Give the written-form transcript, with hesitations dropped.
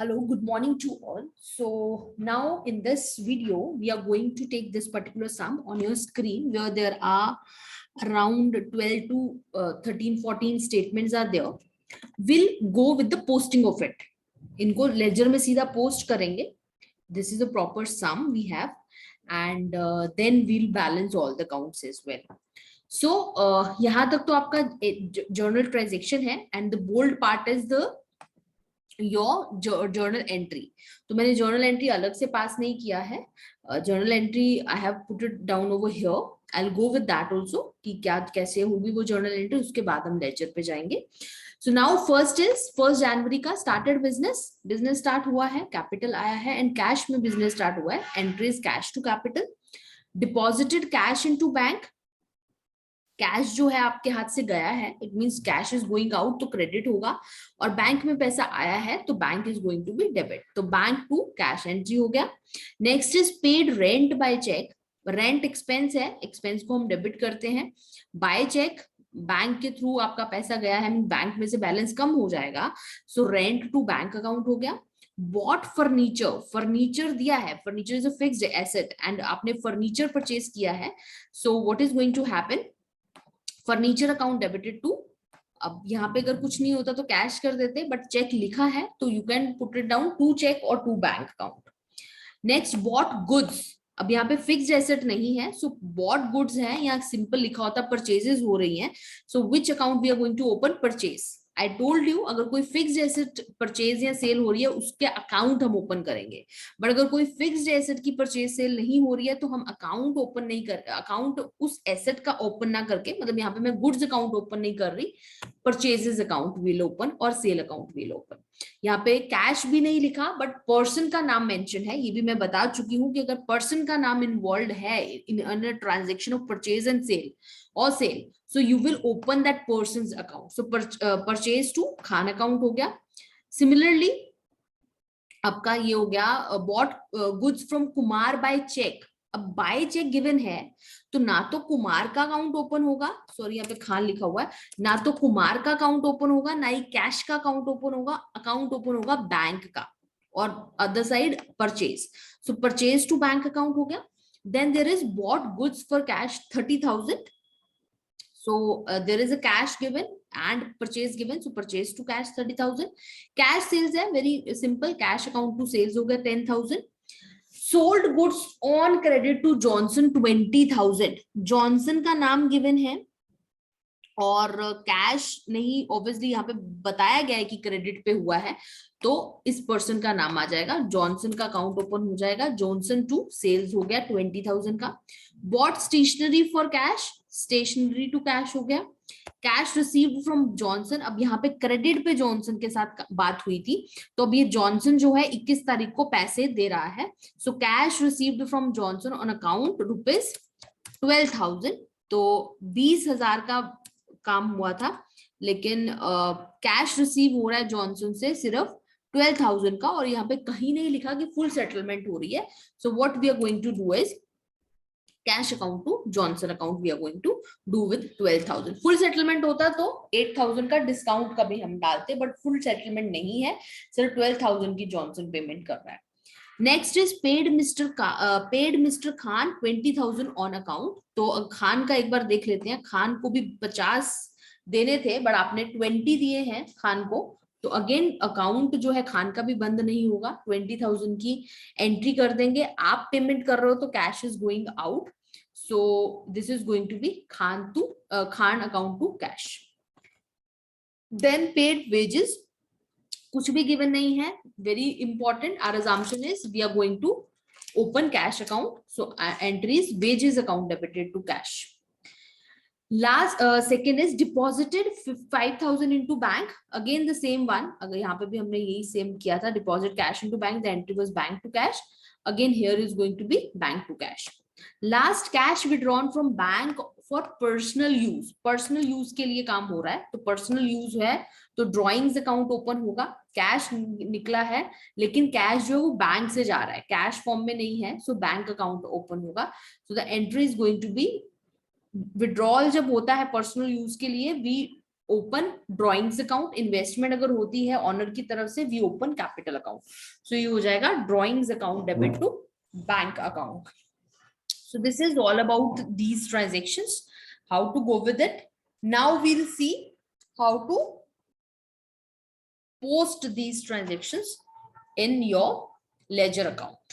Hello, good morning to all. So now in this video, we are going to take this particular sum on your screen where there are around 12 to 13, 14 statements are there. We'll go with the posting of it. इनको ledger में सीधा post करेंगे. This is a proper sum we have, and then we'll balance all the counts as well. So यहाँ तक तो आपका journal transaction है, and the bold part is the your journal entry. तो मैंने जर्नल एंट्री अलग से पास नहीं किया है. Journal entry I have put it down over here. I will go with that also कि क्या कैसे होगी वो जर्नल एंट्री. उसके बाद हम लेजर पे जाएंगे. सो नाउ फर्स्ट इज 1 जनवरी का स्टार्टेड बिजनेस स्टार्ट हुआ है, कैपिटल आया है एंड कैश में बिजनेस स्टार्ट हुआ है. Entry is cash to capital. Deposited cash into bank. Cash जो है आपके हाथ से गया है, it means cash is going out, तो क्रेडिट होगा. और बैंक में पैसा आया है तो bank is going to be debit. तो बैंक टू कैश एंट्री हो गया. Next is paid rent by cheque. Rent expense है, एक्सपेंस को हम डेबिट करते हैं. बाय चेक, बैंक के थ्रू आपका पैसा गया है, बैंक में से बैलेंस कम हो जाएगा, so rent to bank account हो गया. बॉट फर्नीचर, फर्नीचर दिया है, furniture is a fixed asset and आपने फर्नीचर परचेज किया है. So what is going to happen, furniture account debited to. अब यहाँ पे अगर कुछ नहीं होता तो कैश कर देते, बट चेक लिखा है तो you can put it down to check और to bank account. Next bought goods. अब यहाँ पे फिक्स्ड एसेट नहीं है, सो बॉट गुड्स है, यहाँ सिंपल लिखा होता परचेजेस हो रही हैं. So which account we are going to open, purchase. I told you अगर कोई फिक्स्ड एसेट परचेज या सेल हो रही है उसके अकाउंट हम ओपन करेंगे. बट अगर कोई फिक्स्ड एसेट की परचेज सेल नहीं हो रही है तो हम अकाउंट ओपन नहीं कर, अकाउंट उस एसेट का ओपन ना करके, मतलब यहाँ पे मैं गुड्स अकाउंट ओपन नहीं कर रही, परचेजेस अकाउंट विल ओपन और सेल अकाउंट विल ओपन. यहाँ पे कैश भी नहीं लिखा बट पर्सन का नाम मेंशन है. ये भी मैं बता चुकी हूँ कि अगर पर्सन का नाम इन्वॉल्व है in transaction of purchase and sale और sale, so you will open that person's account. So purchase to Khan account हो गया. Similarly आपका ये हो गया bought goods from Kumar by check. अब बाय चेक गिवन है तो ना तो कुमार का अकाउंट ओपन होगा, सॉरी यहाँ पे खान लिखा हुआ है, ना तो कुमार का अकाउंट ओपन होगा, ना ही कैश का अकाउंट ओपन होगा. अकाउंट ओपन होगा बैंक का और other side purchase. So purchase to bank account हो गया. Then there is bought goods for cash 30,000. So there is a cash given and purchase given, so purchase to cash 30,000. Cash sales है very simple, cash account to sales हो गया 10,000. Sold goods on credit to Johnson 20,000. Johnson का नाम given है और cash नहीं, obviously यहाँ पे बताया गया है कि क्रेडिट पे हुआ है तो इस पर्सन का नाम आ जाएगा. जॉनसन का अकाउंट ओपन हो जाएगा. जॉनसन टू सेल्स हो गया 20,000 का. Bought stationery for cash, stationery to cash हो गया. Cash received from Johnson. अब यहाँ पे क्रेडिट पे जॉनसन के साथ बात हुई थी तो अब ये जॉनसन जो है 21 तारीख को पैसे दे रहा है. So cash received from Johnson on account rupees 12,000. तो 20,000 का काम हुआ था, लेकिन कैश रिसीव हो रहा है जॉनसन से सिर्फ 12,000 का, और यहाँ पे कहीं नहीं लिखा कि फुल सेटलमेंट हो रही है. So what we are going to do is cash account to Johnson account we are going to do with 12,000. Full settlement होता तो 8,000 का डिस्काउंट का भी हम डालते, बट फुल सेटलमेंट नहीं है, सिर्फ 12,000 की जॉनसन पेमेंट कर रहा है. Next is paid mister Khan 20,000 on account. तो खान का एक बार देख लेते हैं. खान को भी 50 देने थे बट आपने 20 दिए हैं खान को, तो अगेन अकाउंट जो है खान का भी बंद नहीं होगा. 20,000 की एंट्री कर देंगे. आप पेमेंट कर रहे हो तो cash is going out, so this is going to be Khan account to cash. Then paid wages, कुछ भी गिवन नहीं है. Very important, our assumption is we are going to open cash account, so entries wages account debited to cash. Last second is deposited 5,000 into bank, again the same one. अगर यहाँ पे भी हमने यही सेम किया था, deposit cash into bank, the entry was bank to cash. Again here is going to be bank to cash. Last cash withdrawn from bank for personal use. personal use के लिए काम हो रहा है तो personal use है तो drawings account open होगा. कैश निकला है लेकिन कैश जो है वो बैंक से जा रहा है, कैश फॉर्म में नहीं है, सो बैंक अकाउंट ओपन होगा. So the entry is going to be withdrawal. जब होता है पर्सनल यूज के लिए, we open drawings account, investment अगर होती है ऑनर की तरफ से we open capital account. So ये हो जाएगा drawings account debit to bank account. So this is all about these transactions, how to go with it. Now we'll see how to post these transactions in your ledger account.